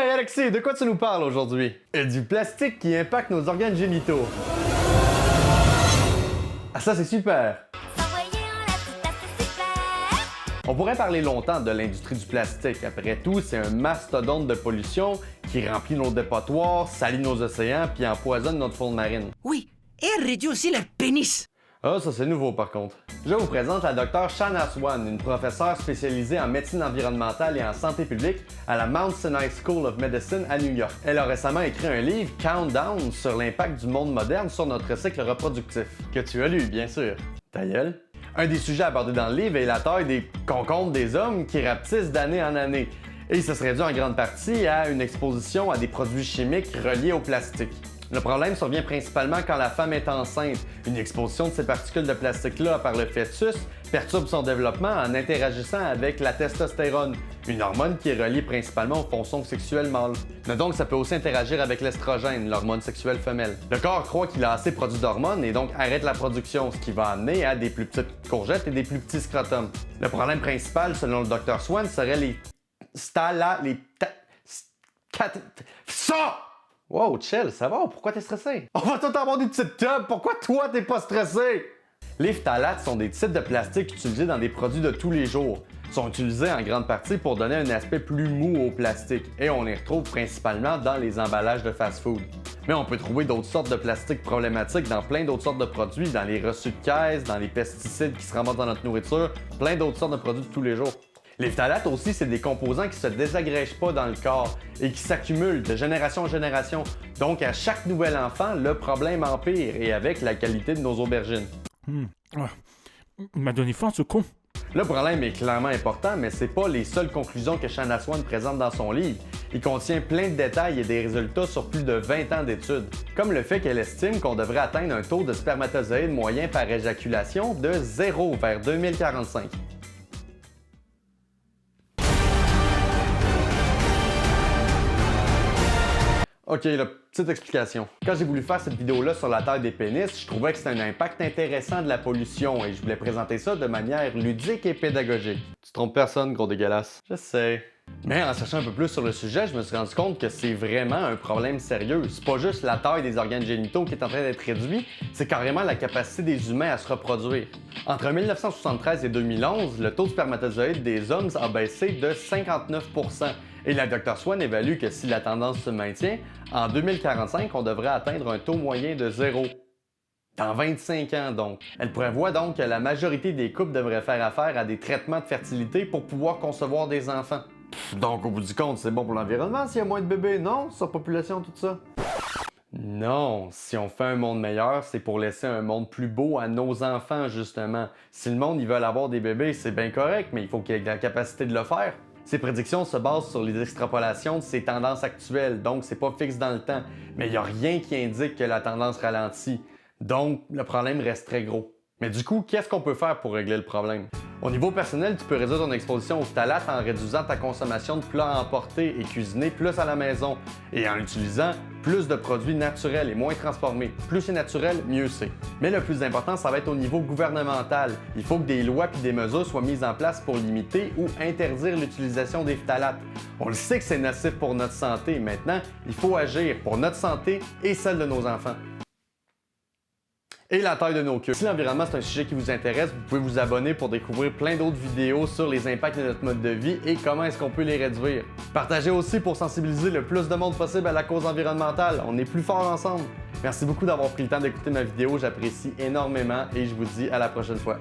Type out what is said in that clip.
Hey Alexis, de quoi tu nous parles aujourd'hui? Du plastique qui impacte nos organes génitaux. Ah ça c'est super! On pourrait parler longtemps de l'industrie du plastique. Après tout, c'est un mastodonte de pollution qui remplit nos dépotoirs, salit nos océans puis empoisonne notre faune marine. Oui, et elle réduit aussi le pénis. Ah, ça c'est nouveau par contre. Je vous présente la Dr. Shanna Swan, une professeure spécialisée en médecine environnementale et en santé publique à la Mount Sinai School of Medicine à New York. Elle a récemment écrit un livre, Countdown, sur l'impact du monde moderne sur notre cycle reproductif, que tu as lu, bien sûr. Ta gueule? Un des sujets abordés dans le livre est la taille des concombres des hommes qui rapetissent d'année en année. Et ça serait dû en grande partie à une exposition à des produits chimiques reliés au plastique. Le problème survient principalement quand la femme est enceinte. Une exposition de ces particules de plastique-là par le fœtus perturbe son développement en interagissant avec la testostérone, une hormone qui est reliée principalement aux fonctions sexuelles mâles. Notons que ça peut aussi interagir avec l'estrogène, l'hormone sexuelle femelle. Le corps croit qu'il a assez produit d'hormones et donc arrête la production, ce qui va amener à des plus petites courgettes et des plus petits scrotums. Le problème principal, selon le Dr. Swan, serait les ça! Wow, chill, ça va? Pourquoi t'es stressé? On va tout avoir des petites tubs, pourquoi toi t'es pas stressé? Les phtalates sont des types de plastique utilisés dans des produits de tous les jours. Ils sont utilisés en grande partie pour donner un aspect plus mou au plastique et on les retrouve principalement dans les emballages de fast-food. Mais on peut trouver d'autres sortes de plastique problématiques dans plein d'autres sortes de produits, dans les reçus de caisse, dans les pesticides qui se ramassent dans notre nourriture, plein d'autres sortes de produits de tous les jours. Les phtalates aussi, c'est des composants qui se désagrègent pas dans le corps et qui s'accumulent de génération en génération. Donc, à chaque nouvel enfant, le problème empire et avec la qualité de nos aubergines. Il m'a donné faim, ce con. Le problème est clairement important, mais c'est pas les seules conclusions que Shanna Swan présente dans son livre. Il contient plein de détails et des résultats sur plus de 20 ans d'études. Comme le fait qu'elle estime qu'on devrait atteindre un taux de spermatozoïdes moyen par éjaculation de 0 vers 2045. Ok, la petite explication. Quand j'ai voulu faire cette vidéo-là sur la taille des pénis, je trouvais que c'était un impact intéressant de la pollution et je voulais présenter ça de manière ludique et pédagogique. Tu trompes personne, gros dégueulasse. Je sais. Mais en cherchant un peu plus sur le sujet, je me suis rendu compte que c'est vraiment un problème sérieux. C'est pas juste la taille des organes génitaux qui est en train d'être réduite, c'est carrément la capacité des humains à se reproduire. Entre 1973 et 2011, le taux de spermatozoïdes des hommes a baissé de 59%. Et la Dr. Swan évalue que si la tendance se maintient, en 2045, on devrait atteindre un taux moyen de 0. Dans 25 ans donc. Elle prévoit donc que la majorité des couples devraient faire affaire à des traitements de fertilité pour pouvoir concevoir des enfants. Donc au bout du compte, c'est bon pour l'environnement s'il y a moins de bébés, non? Surpopulation, tout ça? Non, si on fait un monde meilleur, c'est pour laisser un monde plus beau à nos enfants, justement. Si le monde, ils veulent avoir des bébés, c'est bien correct, mais il faut qu'il y ait la capacité de le faire. Ces prédictions se basent sur les extrapolations de ces tendances actuelles, donc c'est pas fixe dans le temps. Mais il n'y a rien qui indique que la tendance ralentit. Donc, le problème reste très gros. Mais du coup, qu'est-ce qu'on peut faire pour régler le problème? Au niveau personnel, tu peux réduire ton exposition aux phtalates en réduisant ta consommation de plats emportés et cuisinés plus à la maison et en utilisant plus de produits naturels et moins transformés. Plus c'est naturel, mieux c'est. Mais le plus important, ça va être au niveau gouvernemental. Il faut que des lois et des mesures soient mises en place pour limiter ou interdire l'utilisation des phtalates. On le sait que c'est nocif pour notre santé. Maintenant, il faut agir pour notre santé et celle de nos enfants. Et la taille de nos queues. Si l'environnement c'est un sujet qui vous intéresse, vous pouvez vous abonner pour découvrir plein d'autres vidéos sur les impacts de notre mode de vie et comment est-ce qu'on peut les réduire. Partagez aussi pour sensibiliser le plus de monde possible à la cause environnementale. On est plus forts ensemble. Merci beaucoup d'avoir pris le temps d'écouter ma vidéo, j'apprécie énormément et je vous dis à la prochaine fois.